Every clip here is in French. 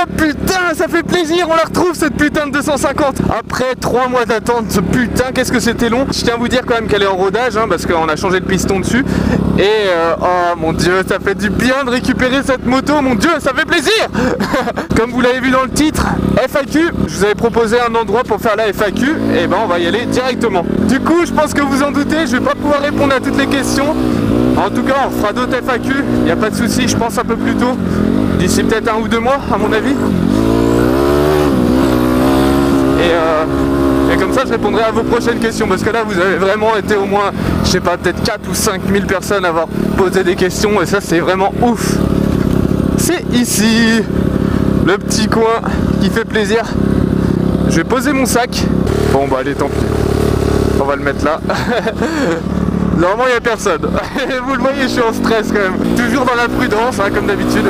Oh putain, ça fait plaisir, on la retrouve cette putain de 250. Après 3 mois d'attente, putain, qu'est-ce que c'était long. Je tiens à vous dire quand même qu'elle est en rodage, hein, parce qu'on a changé de piston dessus. Et oh mon dieu, ça fait du bien de récupérer cette moto, mon dieu, ça fait plaisir. Comme vous l'avez vu dans le titre, FAQ, je vous avais proposé un endroit pour faire la FAQ, et ben on va y aller directement. Du coup, je pense que vous en doutez, je vais pas pouvoir répondre à toutes les questions. En tout cas, on fera d'autres FAQ, il n'y a pas de souci, je pense un peu plus tôt, d'ici peut-être 1 ou 2 mois à mon avis. Et comme ça je répondrai à vos prochaines questions, parce que là vous avez vraiment été au moins, je sais pas, peut-être 4 ou 5 000 personnes à avoir posé des questions, et ça c'est vraiment ouf. C'est ici, le petit coin qui fait plaisir. Je vais poser mon sac. Bon bah allez, tant pis, on va le mettre là. Normalement il n'y a personne. Vous le voyez, je suis en stress quand même. Toujours dans la prudence, hein, comme d'habitude.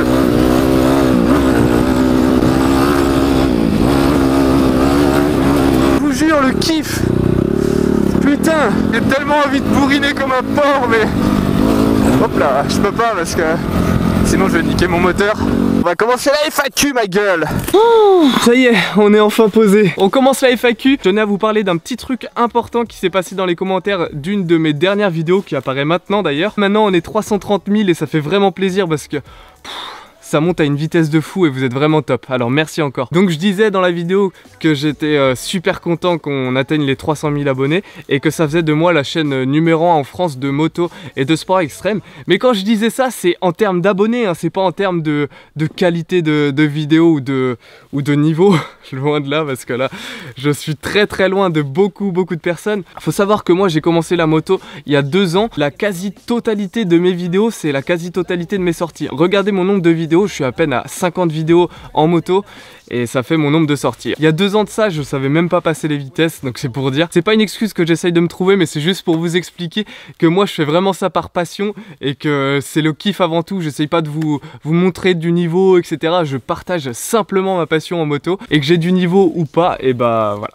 Je vous jure, le kiff. Putain, j'ai tellement envie de bourriner comme un porc, mais... Hop là, je peux pas parce que... sinon je vais niquer mon moteur. On va commencer la FAQ, ma gueule. Ça y est, on est enfin posé. On commence la FAQ. Je tenais à vous parler d'un petit truc important qui s'est passé dans les commentaires d'une de mes dernières vidéos qui apparaît maintenant d'ailleurs. Maintenant on est 330 000 et ça fait vraiment plaisir parce que... ça monte à une vitesse de fou et vous êtes vraiment top, alors merci encore. Donc je disais dans la vidéo que j'étais super content qu'on atteigne les 300 000 abonnés et que ça faisait de moi la chaîne numéro 1 en France de moto et de sport extrême. Mais quand je disais ça, c'est en termes d'abonnés, hein, c'est pas en termes de qualité de vidéo ou de niveau, loin de là, parce que là je suis très loin de beaucoup de personnes. Faut savoir que moi j'ai commencé la moto il y a 2 ans, la quasi-totalité de mes vidéos c'est la quasi-totalité de mes sorties. Regardez mon nombre de vidéos, je suis à peine à 50 vidéos en moto et ça fait mon nombre de sorties. Il y a 2 ans de ça, je savais même pas passer les vitesses, donc c'est pour dire. C'est pas une excuse que j'essaye de me trouver, mais c'est juste pour vous expliquer que moi je fais vraiment ça par passion et que c'est le kiff avant tout. J'essaye pas de vous montrer du niveau, etc. Je partage simplement ma passion en moto et que j'ai du niveau ou pas, et bah voilà.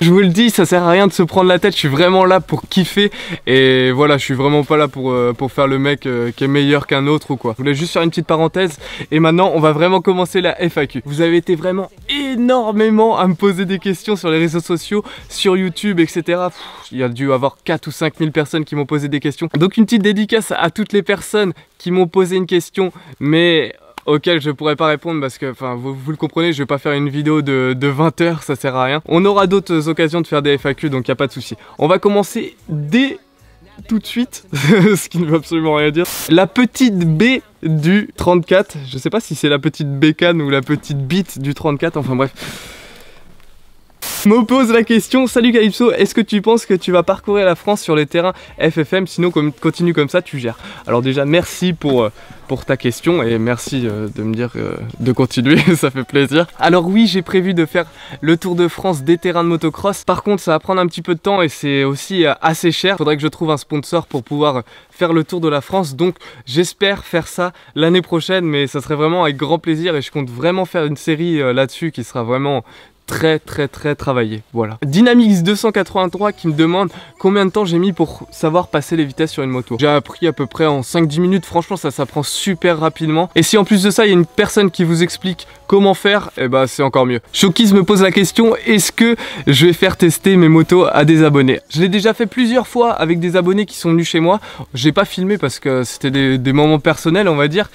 Je vous le dis, ça sert à rien de se prendre la tête, je suis vraiment là pour kiffer et voilà, je suis vraiment pas là pour faire le mec qui est meilleur qu'un autre ou quoi. Je voulais juste faire une petite parenthèse et maintenant on va vraiment commencer la FAQ. Vous avez été vraiment énormément à me poser des questions sur les réseaux sociaux, sur YouTube, etc. Il y a dû avoir 4 ou 5 000 personnes qui m'ont posé des questions. Donc une petite dédicace à toutes les personnes qui m'ont posé une question, mais... auquel je pourrais pas répondre parce que, enfin, vous le comprenez, je vais pas faire une vidéo de 20 heures, ça sert à rien. On aura d'autres occasions de faire des FAQ, donc y a pas de souci. On va commencer dès tout de suite, ce qui ne veut absolument rien dire. La petite B du 34, je sais pas si c'est la petite bécane ou la petite bite du 34, enfin bref. Me pose la question, salut Calypso, est-ce que tu penses que tu vas parcourir la France sur les terrains FFM, sinon continue comme ça, tu gères. Alors déjà merci pour ta question et merci de me dire de continuer, ça fait plaisir. Alors oui, j'ai prévu de faire le tour de France des terrains de motocross, par contre ça va prendre un petit peu de temps et c'est aussi assez cher. Faudrait que je trouve un sponsor pour pouvoir faire le tour de la France, donc j'espère faire ça l'année prochaine, mais ça serait vraiment avec grand plaisir et je compte vraiment faire une série là-dessus qui sera vraiment... très travaillé, voilà. Dynamix 283 qui me demande combien de temps j'ai mis pour savoir passer les vitesses sur une moto. J'ai appris à peu près en 5-10 minutes, franchement ça s'apprend super rapidement. Et si en plus de ça il y a une personne qui vous explique comment faire, et bah c'est encore mieux. Showkiz me pose la question, est-ce que je vais faire tester mes motos à des abonnés? Je l'ai déjà fait plusieurs fois avec des abonnés qui sont venus chez moi. J'ai pas filmé parce que c'était des moments personnels on va dire.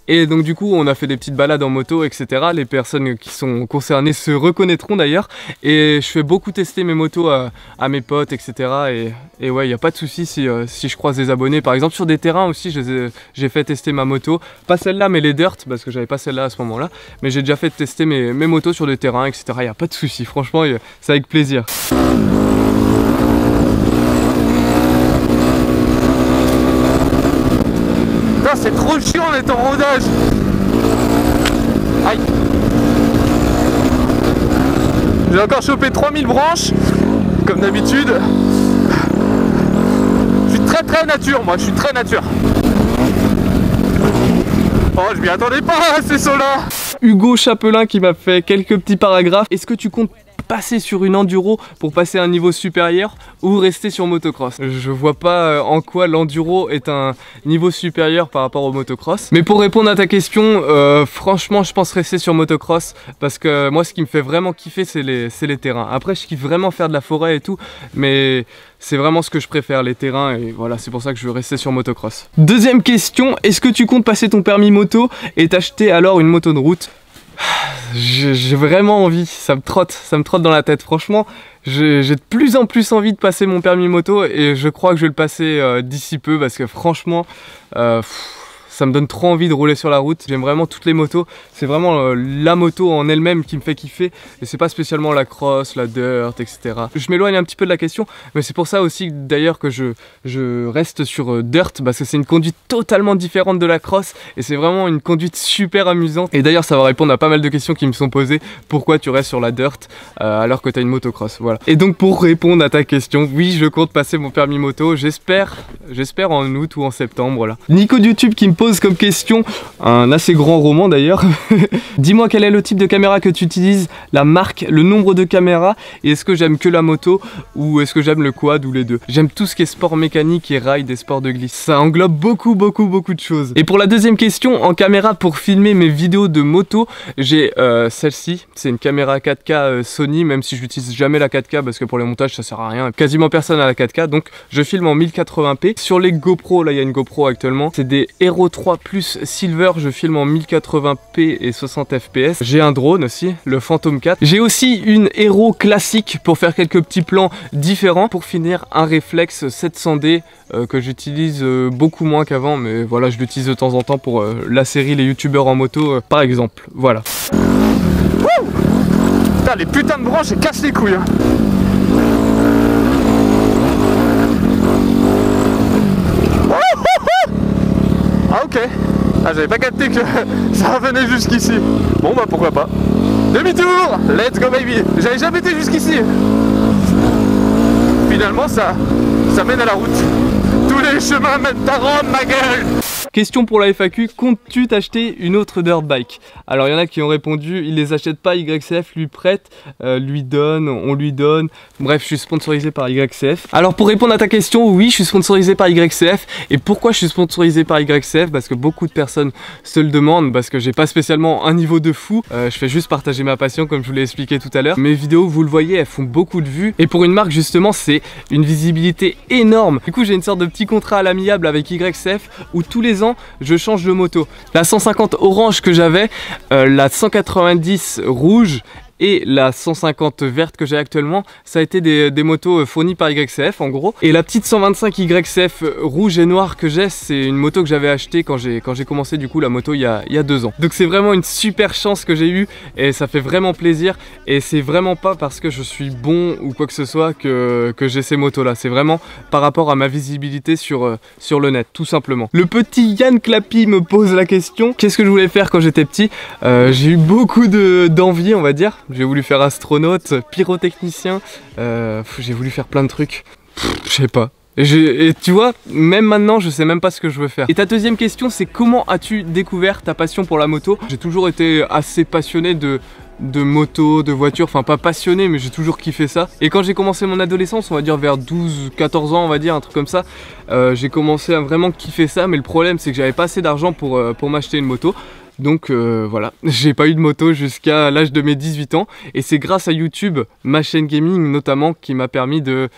Et donc du coup on a fait des petites balades en moto, etc. Les personnes qui sont concernées se reconnaîtront d'ailleurs, et je fais beaucoup tester mes motos à mes potes, etc. Et ouais, il n'y a pas de souci si je croise des abonnés. Par exemple sur des terrains aussi, j'ai fait tester ma moto, pas celle-là mais les dirt, parce que j'avais pas celle-là à ce moment-là, mais j'ai déjà fait tester mes motos sur des terrains, etc. Il n'y a pas de souci, franchement c'est avec plaisir. Putain, c'est trop chiant d'être en rodage. Aïe. J'ai encore chopé 3000 branches, comme d'habitude. Je suis très nature, moi, je suis très nature. Oh, je m'y attendais pas à ces sauts-là. Hugo Chapelain qui m'a fait quelques petits paragraphes. Est-ce que tu comptes passer sur une enduro pour passer à un niveau supérieur ou rester sur motocross. Je vois pas en quoi l'enduro est un niveau supérieur par rapport au motocross. Mais pour répondre à ta question, franchement je pense rester sur motocross parce que moi ce qui me fait vraiment kiffer c'est les terrains. Après je kiffe vraiment faire de la forêt et tout, mais c'est vraiment ce que je préfère, les terrains, et voilà, c'est pour ça que je veux rester sur motocross. Deuxième question, est-ce que tu comptes passer ton permis moto et t'acheter alors une moto de route? J'ai vraiment envie, ça me trotte dans la tête, franchement. J'ai de plus en plus envie de passer mon permis moto et je crois que je vais le passer d'ici peu parce que franchement, ça me donne trop envie de rouler sur la route. J'aime vraiment toutes les motos. C'est vraiment la moto en elle-même qui me fait kiffer. Et c'est pas spécialement la cross, la dirt, etc. Je m'éloigne un petit peu de la question, mais c'est pour ça aussi d'ailleurs que je reste sur dirt, parce que c'est une conduite totalement différente de la cross. Et c'est vraiment une conduite super amusante. Et d'ailleurs ça va répondre à pas mal de questions qui me sont posées. Pourquoi tu restes sur la dirt alors que tu as une motocross? Voilà. Et donc pour répondre à ta question, oui je compte passer mon permis moto. J'espère en août ou en septembre. Voilà. Nico de YouTube qui me pose comme question, un assez grand roman d'ailleurs. Dis-moi quel est le type de caméra que tu utilises, la marque, le nombre de caméras, et est-ce que j'aime que la moto ou est-ce que j'aime le quad ou les deux. J'aime tout ce qui est sport mécanique et ride et sport de glisse. Ça englobe beaucoup de choses. Et pour la deuxième question, en caméra pour filmer mes vidéos de moto, j'ai celle-ci. C'est une caméra 4K Sony, même si je n'utilise jamais la 4K parce que pour les montages ça sert à rien. Quasiment personne a la 4K, donc je filme en 1080p. Sur les GoPro, là il y a une GoPro actuellement, c'est des Hero 3 Plus Silver, je filme en 1080p et 60 fps. J'ai un drone aussi, le Phantom 4. J'ai aussi une Hero classique pour faire quelques petits plans différents. Pour finir, un réflexe 700D que j'utilise beaucoup moins qu'avant, mais voilà, je l'utilise de temps en temps pour la série Les Youtubeurs en moto par exemple. Voilà. Putain, les putains de branches, elles cassent les couilles hein. Ah ok. Ah j'avais pas capté que ça revenait jusqu'ici. Bon bah pourquoi pas. Demi-tour. Let's go baby. J'avais jamais été jusqu'ici. Finalement ça mène à la route. Tous les chemins mènent à Rome ma gueule. Question pour la FAQ, comptes-tu t'acheter une autre dirt bike? Alors il y en a qui ont répondu, ils les achètent pas, YCF lui prête, lui donne, on lui donne. Bref, je suis sponsorisé par YCF. Alors pour répondre à ta question, oui, je suis sponsorisé par YCF. Et pourquoi je suis sponsorisé par YCF? Parce que beaucoup de personnes se le demandent, parce que j'ai pas spécialement un niveau de fou. Je fais juste partager ma passion comme je vous l'ai expliqué tout à l'heure. Mes vidéos, vous le voyez, elles font beaucoup de vues. Et pour une marque justement, c'est une visibilité énorme. Du coup, j'ai une sorte de petit contrat à l'amiable avec YCF où tous les ans, je change de moto. La 150 orange que j'avais, la 190 rouge et la 150 verte que j'ai actuellement, ça a été des motos fournies par YCF en gros. Et la petite 125 YCF rouge et noire que j'ai, c'est une moto que j'avais achetée quand j'ai commencé du coup la moto il y a 2 ans. Donc c'est vraiment une super chance que j'ai eue et ça fait vraiment plaisir. Et c'est vraiment pas parce que je suis bon ou quoi que ce soit que j'ai ces motos là. C'est vraiment par rapport à ma visibilité sur le net, tout simplement. Le petit Yann Clapy me pose la question, qu'est-ce que je voulais faire quand j'étais petit? J'ai eu beaucoup d'envie on va dire. J'ai voulu faire astronaute, pyrotechnicien, j'ai voulu faire plein de trucs, je sais pas. Et tu vois, même maintenant, je sais même pas ce que je veux faire. Et ta deuxième question, c'est comment as-tu découvert ta passion pour la moto? J'ai toujours été assez passionné de moto, de voiture, enfin pas passionné, mais j'ai toujours kiffé ça. Et quand j'ai commencé mon adolescence, on va dire vers 12-14 ans, on va dire, un truc comme ça, j'ai commencé à vraiment kiffer ça, mais le problème, c'est que j'avais pas assez d'argent pour m'acheter une moto. Donc voilà, j'ai pas eu de moto jusqu'à l'âge de mes 18 ans et c'est grâce à YouTube, ma chaîne gaming notamment, qui m'a permis de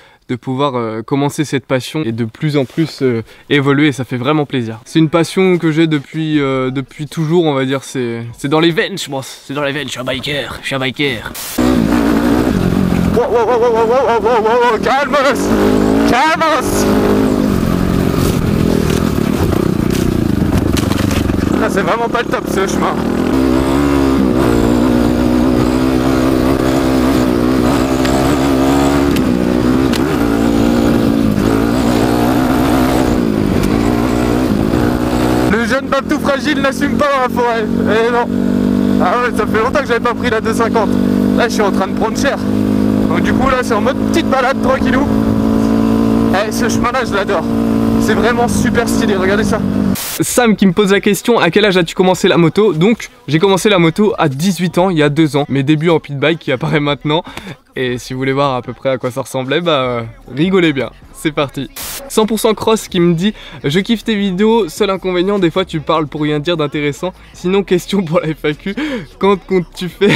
pouvoir commencer cette passion et de plus en plus évoluer et ça fait vraiment plaisir. C'est une passion que j'ai depuis toujours on va dire, c'est dans les veines je pense, c'est dans les veines, je suis un biker. Wow, calmos. Là c'est vraiment pas le top ce chemin. Le jeune Bob tout fragile n'assume pas dans la forêt. Eh non. Ah ouais, ça fait longtemps que j'avais pas pris la 250. Là je suis en train de prendre cher. Donc du coup là c'est en mode petite balade tranquillou. Eh ce chemin là je l'adore. C'est vraiment super stylé, regardez ça. Sam qui me pose la question, à quel âge as-tu commencé la moto? Donc j'ai commencé la moto à 18 ans, il y a 2 ans. Mes débuts en pit bike qui apparaît maintenant. Et si vous voulez voir à peu près à quoi ça ressemblait, bah rigolez bien, c'est parti. 100% cross qui me dit, je kiffe tes vidéos, seul inconvénient, des fois tu parles pour rien dire d'intéressant. Sinon question pour la FAQ, quand comptes-tu faire...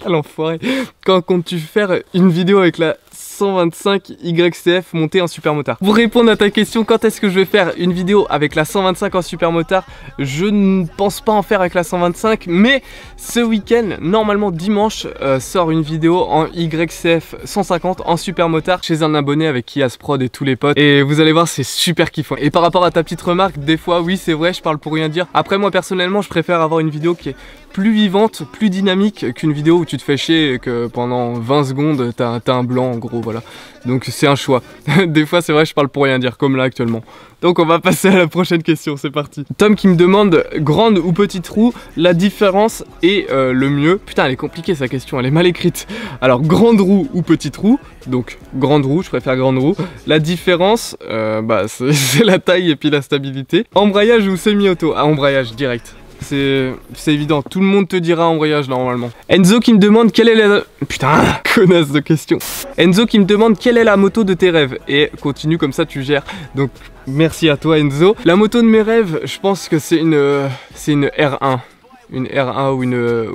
l'enfoiré. Quand comptes-tu faire une vidéo avec la 125 YCF montée en supermotard? Pour répondre à ta question, quand est-ce que je vais faire une vidéo avec la 125 en supermotard? Je ne pense pas en faire avec la 125, mais ce week-end, normalement dimanche, sort une vidéo en YCF 150 en supermotard chez un abonné avec qui Asprod et tous les potes. Et vous allez voir, c'est super kiffant. Et par rapport à ta petite remarque, des fois, oui, c'est vrai, je parle pour rien dire. Après, moi personnellement, je préfère avoir une vidéo qui est plus vivante, plus dynamique qu'une vidéo où tu te fais chier et que pendant 20 secondes t'as un blanc en gros, voilà. Donc c'est un choix. Des fois c'est vrai je parle pour rien dire comme là actuellement. Donc on va passer à la prochaine question, c'est parti. Tom qui me demande grande ou petite roue, la différence et le mieux. Putain elle est compliquée sa question, elle est mal écrite. Alors grande roue ou petite roue, donc grande roue, je préfère grande roue. La différence, bah c'est la taille et puis la stabilité. Embrayage ou semi-auto? Ah embrayage direct. C'est évident, tout le monde te dira embrayage là normalement. Enzo qui me demande quelle est la... Putain, connasse de question. Enzo qui me demande quelle est la moto de tes rêves. Et continue comme ça tu gères. Donc merci à toi Enzo. La moto de mes rêves, je pense que c'est une R1. Une R1 ou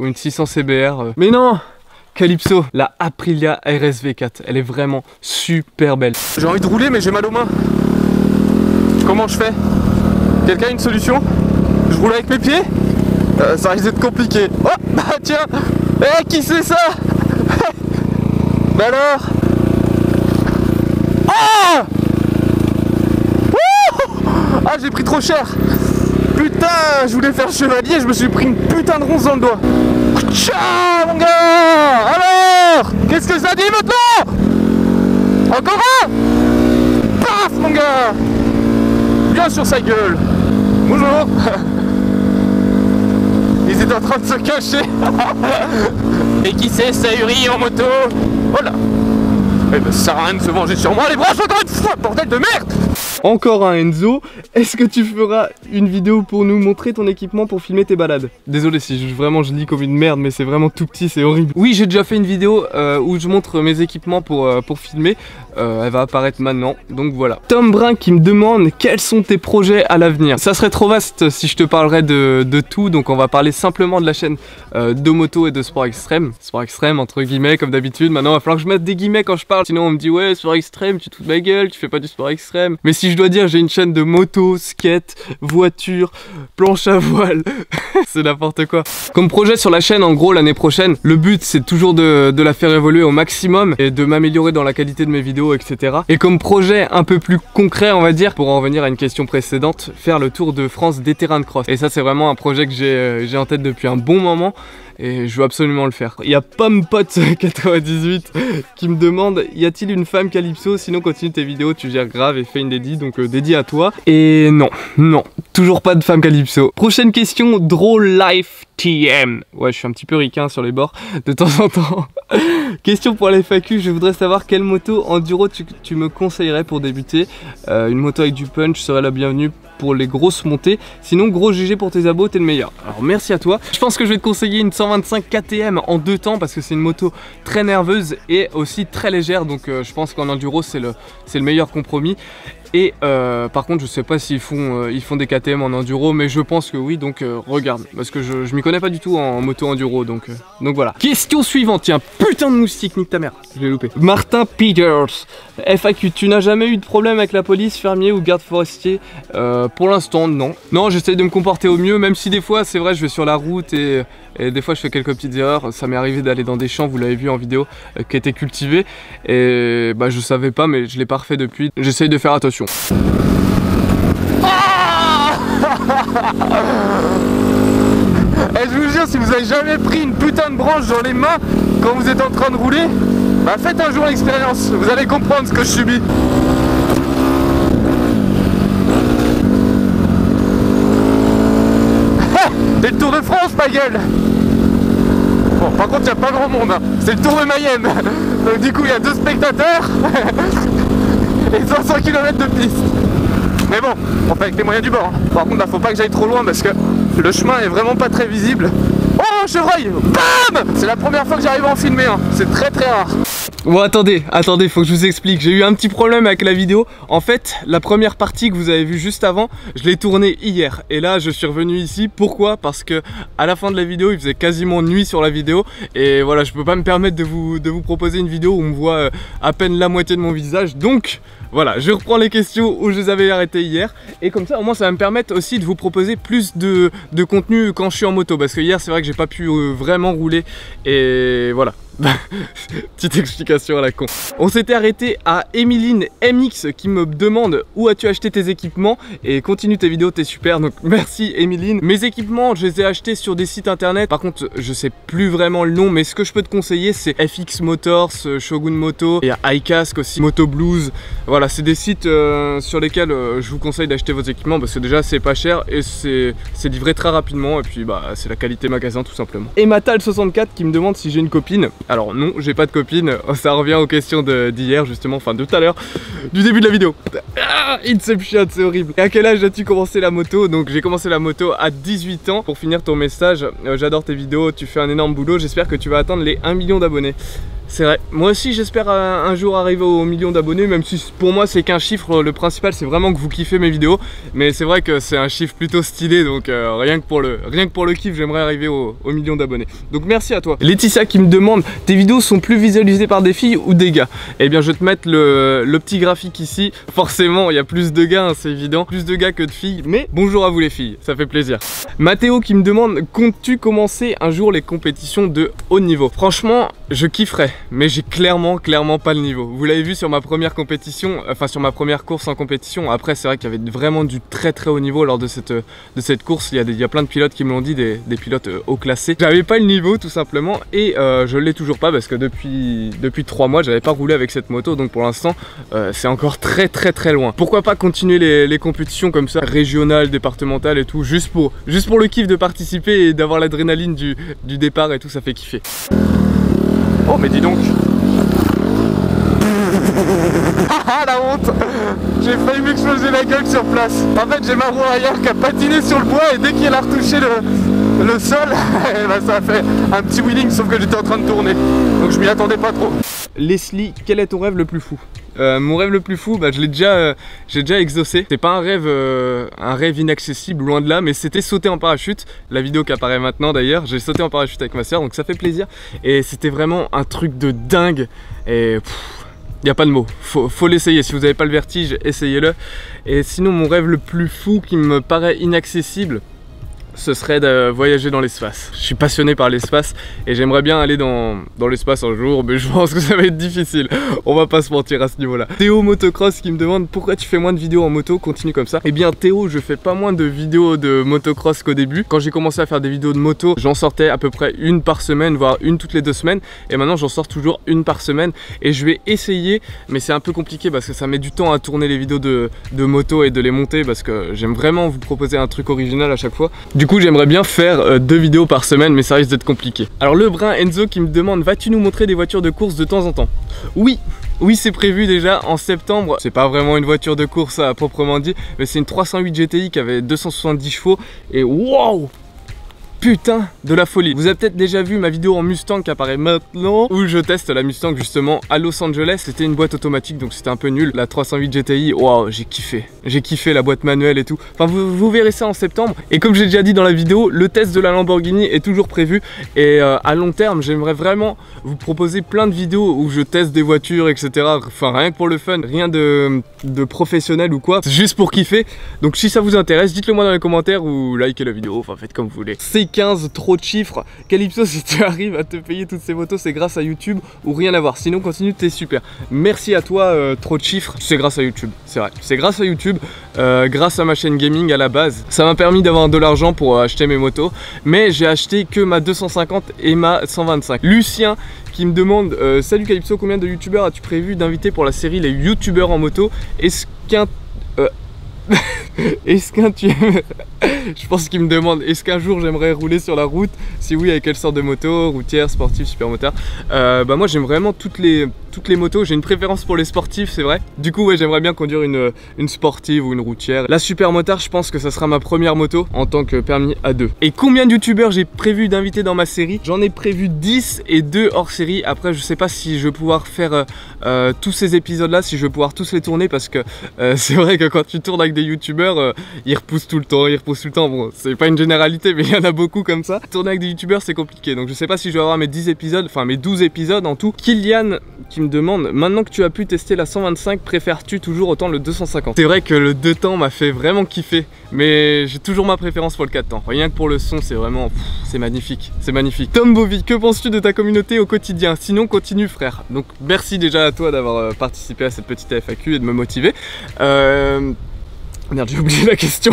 une 600 CBR. Mais non, Calypso, la Aprilia RSV4. Elle est vraiment super belle. J'ai envie de rouler mais j'ai mal aux mains. Comment je fais? Quelqu'un a une solution? Je roule avec mes pieds? Ça risque d'être compliqué. Oh bah tiens. Eh qui c'est ça? Bah alors? Ah ah j'ai pris trop cher. Putain, je voulais faire chevalier, je me suis pris une putain de ronce dans le doigt. Ciao mon gars. Alors qu'est-ce que ça dit maintenant? Encore un? Paf mon gars. Bien sur sa gueule. Bonjour. Ils étaient en train de se cacher. Et qui c'est, Sayuri en moto? Voilà. Eh ben ça sert à rien de se venger sur moi, les branches encore une fois, bordel de merde. Encore un Enzo, est-ce que tu feras une vidéo pour nous montrer ton équipement pour filmer tes balades? Désolé si vraiment je lis comme une merde, mais c'est vraiment tout petit, c'est horrible. Oui, j'ai déjà fait une vidéo où je montre mes équipements pour filmer. Elle va apparaître maintenant, donc voilà. Tom Brun qui me demande quels sont tes projets à l'avenir. Ça serait trop vaste si je te parlerais de tout, donc on va parler simplement de la chaîne de moto et de sport extrême. Sport extrême entre guillemets comme d'habitude. Maintenant il va falloir que je mette des guillemets quand je parle, sinon on me dit ouais sport extrême, tu te fous de ma gueule, tu fais pas du sport extrême. Mais si je dois dire, j'ai une chaîne de moto, skate, voiture, planche à voile. C'est n'importe quoi. Comme projet sur la chaîne, en gros, l'année prochaine, le but c'est toujours de la faire évoluer au maximum et de m'améliorer dans la qualité de mes vidéos, etc. Et comme projet un peu plus concret, on va dire, pour en revenir à une question précédente, faire le tour de France des terrains de cross. Et ça, c'est vraiment un projet que j'ai en tête depuis un bon moment. Et je veux absolument le faire. Il y a Pompot98 qui me demande, y a-t-il une femme Calypso? Sinon continue tes vidéos, tu gères grave et fais une dédie, donc dédie à toi. Et non, toujours pas de femme Calypso. Prochaine question, Draw Life TM. Ouais, je suis un petit peu ricain sur les bords de temps en temps. Question pour la FAQ, je voudrais savoir quelle moto enduro tu me conseillerais pour débuter. Une moto avec du punch serait la bienvenue pour les grosses montées. Sinon, gros GG pour tes abos, t'es le meilleur. Alors merci à toi. Je pense que je vais te conseiller une 125 KTM en 2 temps parce que c'est une moto très nerveuse et aussi très légère. Donc je pense qu'en enduro, c'est le meilleur compromis. Et par contre je sais pas s'ils font des KTM en enduro, mais je pense que oui, donc regarde, parce que je m'y connais pas du tout en moto enduro, donc voilà. Question suivante, tiens, putain de moustique, nique ta mère, je l'ai loupé. Martin Peters, FAQ, tu n'as jamais eu de problème avec la police, fermier ou garde forestier? Pour l'instant non. Non, j'essaie de me comporter au mieux, même si des fois c'est vrai je vais sur la route et des fois je fais quelques petites erreurs. Ça m'est arrivé d'aller dans des champs, vous l'avez vu en vidéo, qui étaient cultivés, et bah je savais pas, mais je l'ai pas refait depuis. J'essaye de faire attention. Ah et je vous jure, si vous avez jamais pris une putain de branche dans les mains quand vous êtes en train de rouler, bah faites un jour l'expérience, vous allez comprendre ce que je subis. C'est le Tour de France, ma gueule. Bon, par contre, il n'y a pas grand monde, hein. C'est le Tour de Mayenne. Donc du coup, il y a 2 spectateurs et 500 km de piste. Mais bon, on fait avec les moyens du bord. Par contre là faut pas que j'aille trop loin parce que le chemin est vraiment pas très visible. Oh, chevreuil! Bam! C'est la première fois que j'arrive à en filmer, hein. C'est très rare. Bon attendez, faut que je vous explique. J'ai eu un petit problème avec la vidéo. En fait, la première partie que vous avez vue juste avant, je l'ai tournée hier. Et là, je suis revenu ici. Pourquoi? Parce que à la fin de la vidéo, il faisait quasiment nuit sur la vidéo. Et voilà, je peux pas me permettre de vous proposer une vidéo où on me voit à peine la moitié de mon visage. Donc voilà, je reprends les questions où je les avais arrêtées hier. Et comme ça, au moins, ça va me permettre aussi de vous proposer plus de contenu quand je suis en moto. Parce que hier, c'est vrai que j'ai pas pu vraiment rouler. Et voilà. Petite explication à la con. On s'était arrêté à Emeline MX qui me demande où as-tu acheté tes équipements, et continue tes vidéos, t'es super, donc merci Emeline. Mes équipements, je les ai achetés sur des sites internet. Par contre, je sais plus vraiment le nom, mais ce que je peux te conseiller, c'est FX Motors, Shogun Moto, il y a iCask aussi, Moto Blues. Voilà, c'est des sites sur lesquels je vous conseille d'acheter vos équipements parce que déjà c'est pas cher et c'est livré très rapidement, et puis bah c'est la qualité magasin tout simplement. Et Matal64 qui me demande si j'ai une copine. Alors non, j'ai pas de copine, ça revient aux questions d'hier justement, enfin de tout à l'heure, du début de la vidéo. Ah, Inception, c'est horrible. Et à quel âge as-tu commencé la moto? Donc j'ai commencé la moto à 18 ans. Pour finir ton message, j'adore tes vidéos, tu fais un énorme boulot, j'espère que tu vas atteindre les 1 million d'abonnés. C'est vrai, moi aussi j'espère un jour arriver au million d'abonnés, même si pour moi c'est qu'un chiffre, le principal c'est vraiment que vous kiffez mes vidéos. Mais c'est vrai que c'est un chiffre plutôt stylé, donc rien que pour le kiff, j'aimerais arriver au million d'abonnés. Donc merci à toi. Laetitia qui me demande, tes vidéos sont plus visualisées par des filles ou des gars? Eh bien je vais te mettre le petit graphique ici. Forcément il y a plus de gars, hein, c'est évident, plus de gars que de filles, mais bonjour à vous les filles, ça fait plaisir. Mathéo qui me demande, comptes-tu commencer un jour les compétitions de haut niveau? Franchement, je kifferais, mais j'ai clairement pas le niveau. Vous l'avez vu sur ma première compétition, enfin sur ma première course en compétition. Après c'est vrai qu'il y avait vraiment du très haut niveau lors de cette course. Il y a plein de pilotes qui me l'ont dit, des pilotes haut classés. J'avais pas le niveau tout simplement, et je l'ai toujours pas parce que depuis 3 mois j'avais pas roulé avec cette moto, donc pour l'instant c'est encore très loin. Pourquoi pas continuer les compétitions comme ça, régionales, départementales et tout, juste pour le kiff de participer et d'avoir l'adrénaline du départ et tout, ça fait kiffer. Oh mais dis donc. Ah la honte. J'ai failli m'exploser la gueule sur place. En fait j'ai ma roue arrière qui a patiné sur le bois, et dès qu'elle a retouché le sol, bah, ça a fait un petit wheeling, sauf que j'étais en train de tourner. Donc je m'y attendais pas trop. Leslie, quel est ton rêve le plus fou? Mon rêve le plus fou, bah, j'ai déjà exaucé. C'est pas un rêve inaccessible, loin de là, mais c'était sauter en parachute. La vidéo qui apparaît maintenant d'ailleurs, j'ai sauté en parachute avec ma soeur, donc ça fait plaisir. Et c'était vraiment un truc de dingue. Et il n'y a pas de mots, faut l'essayer. Si vous n'avez pas le vertige, essayez-le. Et sinon mon rêve le plus fou qui me paraît inaccessible, ce serait de voyager dans l'espace. Je suis passionné par l'espace et j'aimerais bien aller dans l'espace un jour, mais je pense que ça va être difficile. On va pas se mentir à ce niveau-là. Théo Motocross qui me demande pourquoi tu fais moins de vidéos en moto, continue comme ça. Eh bien Théo, je fais pas moins de vidéos de motocross qu'au début. Quand j'ai commencé à faire des vidéos de moto, j'en sortais à peu près une par semaine, voire une toutes les 2 semaines. Et maintenant j'en sors toujours une par semaine. Et je vais essayer, mais c'est un peu compliqué parce que ça met du temps à tourner les vidéos de moto et de les monter, parce que j'aime vraiment vous proposer un truc original à chaque fois. Du coup j'aimerais bien faire 2 vidéos par semaine, mais ça risque d'être compliqué. Alors le brun Enzo qui me demande, vas-tu nous montrer des voitures de course de temps en temps? Oui, c'est prévu déjà en septembre. C'est pas vraiment une voiture de course à proprement dit, mais c'est une 308 GTI qui avait 270 chevaux et wow, putain de la folie. Vous avez peut-être déjà vu ma vidéo en Mustang qui apparaît maintenant, où je teste la Mustang justement à Los Angeles. C'était une boîte automatique, donc c'était un peu nul. La 308 GTI, waouh, j'ai kiffé la boîte manuelle et tout. Enfin vous verrez ça en septembre. Et comme j'ai déjà dit dans la vidéo, le test de la Lamborghini est toujours prévu. Et à long terme, j'aimerais vraiment vous proposer plein de vidéos où je teste des voitures, etc. Enfin rien que pour le fun, rien de professionnel ou quoi, c'est juste pour kiffer. Donc si ça vous intéresse, dites-le moi dans les commentaires ou likez la vidéo, enfin faites comme vous voulez. C15, trop de chiffres. Calypso, si tu arrives à te payer toutes ces motos, c'est grâce à YouTube ou rien à voir. Sinon continue, t'es super. Merci à toi, trop de chiffres, c'est grâce à YouTube, c'est vrai. C'est grâce à YouTube, grâce à ma chaîne gaming à la base. Ça m'a permis d'avoir de l'argent pour acheter mes motos, mais j'ai acheté que ma 250 et ma 125. Lucien qui me demande, salut Calypso, combien de youtubeurs as-tu prévu d'inviter pour la série Les youtubeurs en moto? Est-ce qu'un Est-ce qu'un tu... Je pense qu'il me demande, est-ce qu'un jour j'aimerais rouler sur la route? Si oui, avec quelle sorte de moto? Routière, sportive, supermotard? Bah moi j'aime vraiment toutes les motos. J'ai une préférence pour les sportifs, c'est vrai. Du coup ouais, j'aimerais bien conduire une sportive ou une routière. La supermotard, je pense que ça sera ma première moto en tant que permis A2. Et combien de youtubeurs j'ai prévu d'inviter dans ma série? J'en ai prévu 10 et 2 hors série. Après je sais pas si je vais pouvoir faire tous ces épisodes là, si je vais pouvoir tous les tourner, parce que c'est vrai que quand tu tournes avec des youtubeurs, ils repoussent tout le temps, Bon, c'est pas une généralité, mais il y en a beaucoup comme ça. Tourner avec des youtubeurs, c'est compliqué. Donc je sais pas si je vais avoir mes 10 épisodes, enfin mes 12 épisodes en tout. Kylian qui me demande, maintenant que tu as pu tester la 125, préfères-tu toujours autant le 250? C'est vrai que le 2 temps m'a fait vraiment kiffer, mais j'ai toujours ma préférence pour le 4 temps. Rien que pour le son, c'est vraiment, c'est magnifique, c'est magnifique. Tom Bovy, que penses-tu de ta communauté au quotidien? Sinon continue frère. Donc merci déjà à toi d'avoir participé à cette petite FAQ et de me motiver. Merde, j'ai oublié la question.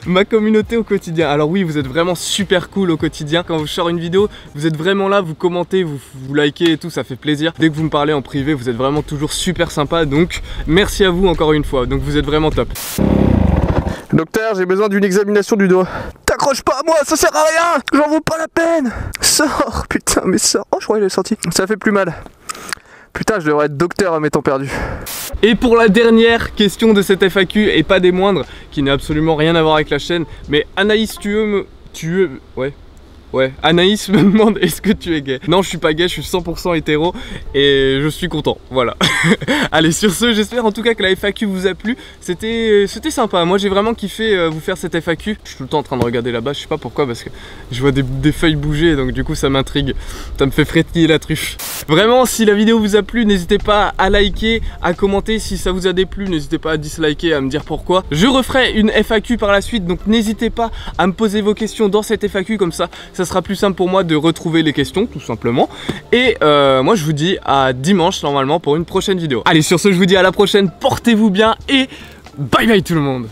Ma communauté au quotidien. Alors oui, vous êtes vraiment super cool au quotidien. Quand je sors une vidéo, vous êtes vraiment là, vous commentez, vous likez et tout, ça fait plaisir. Dès que vous me parlez en privé, vous êtes vraiment toujours super sympa. Donc merci à vous encore une fois. Donc vous êtes vraiment top. Docteur, j'ai besoin d'une examination du doigt. T'accroches pas à moi, ça sert à rien. J'en vaux pas la peine. Sors, putain, mais sors. Oh, je crois qu'il est sorti. Ça fait plus mal. Putain, je devrais être docteur à mes temps perdus. Et pour la dernière question de cette FAQ, et pas des moindres, qui n'a absolument rien à voir avec la chaîne, mais Anaïs, Ouais, Anaïs me demande, est-ce que tu es gay? Non, je suis pas gay, je suis 100% hétéro et je suis content, voilà. Allez, sur ce, j'espère en tout cas que la FAQ vous a plu. C'était sympa, moi j'ai vraiment kiffé vous faire cette FAQ. Je suis tout le temps en train de regarder là-bas, je sais pas pourquoi, parce que je vois des feuilles bouger, donc du coup ça m'intrigue. Ça me fait frétiller la truffe. Vraiment, si la vidéo vous a plu, n'hésitez pas à liker, à commenter. Si ça vous a déplu, n'hésitez pas à disliker, à me dire pourquoi. Je referai une FAQ par la suite, donc n'hésitez pas à me poser vos questions dans cette FAQ, comme ça sera plus simple pour moi de retrouver les questions, tout simplement. Et moi je vous dis à dimanche normalement pour une prochaine vidéo. Allez, sur ce, je vous dis à la prochaine, portez-vous bien et bye bye tout le monde.